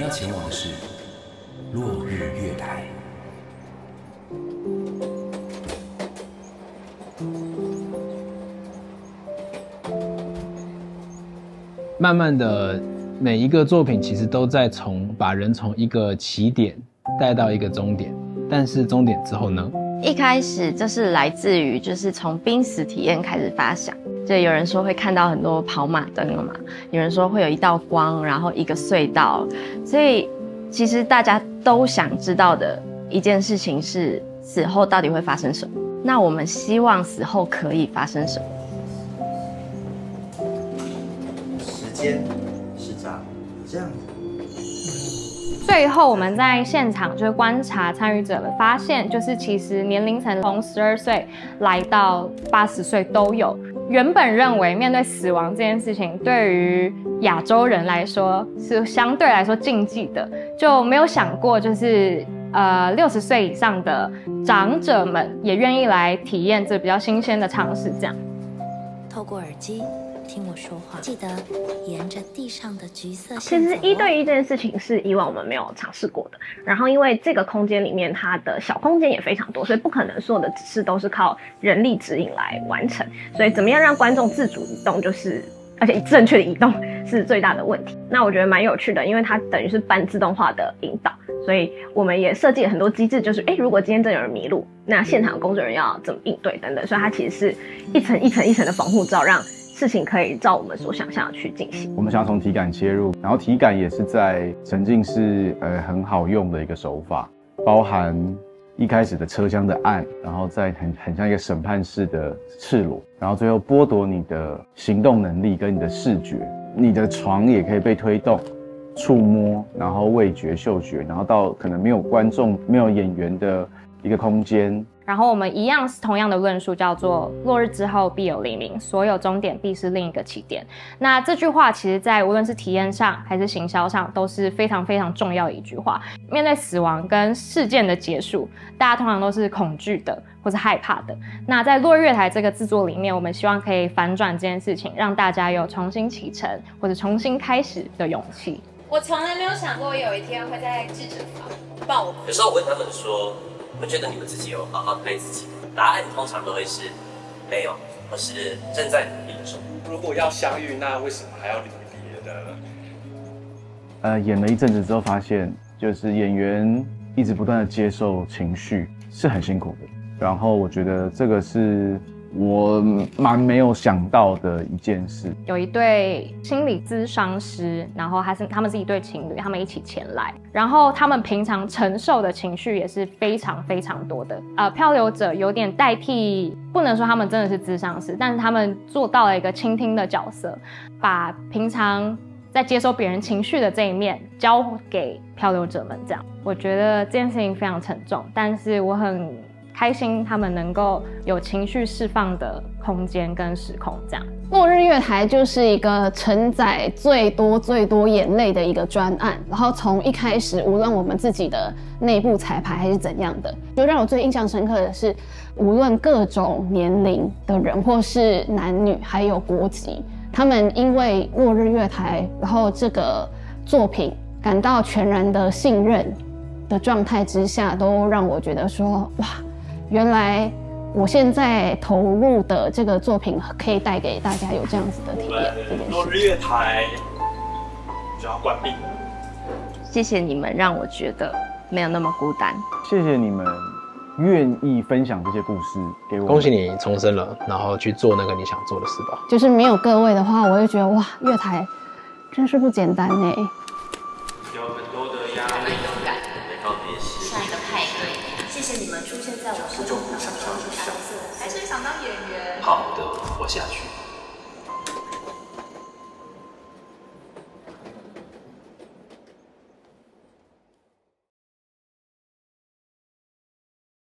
要前往的是落日月台。慢慢的，每一个作品其实都在把人从一个起点带到一个终点，但是终点之后呢？一开始这是来自于就是从濒死体验开始发想，就有人说会看到很多跑马灯了嘛，有人说会有一道光，然后一个隧道，所以其实大家都想知道的一件事情是死后到底会发生什么。那我们希望死后可以发生什么？时间是长这样子。最后我们在现场就是观察参与者的发现，就是其实年龄层从12岁来到80岁都有。原本认为面对死亡这件事情，对于亚洲人来说是相对来说禁忌的，就没有想过就是60岁以上的长者们也愿意来体验这比较新鲜的尝试，这样。透过耳机听我说话，记得沿着地上的橘色线。其实1对1这件事情是以往我们没有尝试过的。然后因为这个空间里面它的小空间也非常多，所以不可能所有的指示都是靠人力指引来完成。所以怎么样让观众自主移动，而且正确的移动是最大的问题。那我觉得蛮有趣的，因为它等于是半自动化的引导，所以我们也设计了很多机制，就是如果今天真有人迷路，那现场工作人员要怎么应对等等。所以它其实是一层一层一层的防护罩，让事情可以照我们所想象的去进行。我们想要从体感切入，然后体感也是在沉浸式很好用的一个手法，包含一开始的车厢的暗，然后再很像一个审判室的赤裸，然后最后剥夺你的行动能力跟你的视觉，你的床也可以被推动、触摸，然后味觉、嗅觉，然后到可能没有观众、没有演员的一个空间。然后我们一样是同样的论述，叫做落日之后必有黎明，所有终点必是另一个起点。那这句话其实在无论是体验上还是行销上都是非常非常重要的一句话。面对死亡跟事件的结束，大家通常都是恐惧的或是害怕的。那在落日月台这个制作里面，我们希望可以反转这件事情，让大家有重新启程或者重新开始的勇气。我从来没有想过有一天会在记者房爆哭。有时候我问他们说，你们觉得你们自己有好好对自己吗？答案通常都会是没有，或是正在努力中。如果要相遇，那为什么还要离别呢？演了一阵子之后，发现就是演员一直不断的接受情绪是很辛苦的。然后我觉得这个是我蛮没有想到的一件事。有一对心理咨商师，然后他们是一对情侣，他们一起前来，然后他们平常承受的情绪也是非常非常多的。漂流者有点代替，不能说他们真的是咨商师，但是他们做到了一个倾听的角色，把平常在接收别人情绪的这一面交给漂流者们。这样，我觉得这件事情非常沉重，但是我很开心他们能够有情绪释放的空间跟时空。这样，落日月台就是一个承载最多眼泪的一个专案。然后从一开始，无论我们自己的内部彩排还是怎样的，就让我最印象深刻的是，无论各种年龄的人，或是男女，还有国籍，他们因为落日月台，然后这个作品感到全然的信任的状态之下，都让我觉得说，哇，原来我现在投入的这个作品可以带给大家有这样子的体验。落日月台就要关闭了。谢谢你们，让我觉得没有那么孤单。谢谢你们愿意分享这些故事给我。恭喜你重生了，然后去做那个你想做的事吧。就是没有各位的话，我会觉得哇，月台真是不简单呢。有很多的压力。下一个派对，谢谢你们出现在我生命中的角色，还是想当演员。好的，活下去。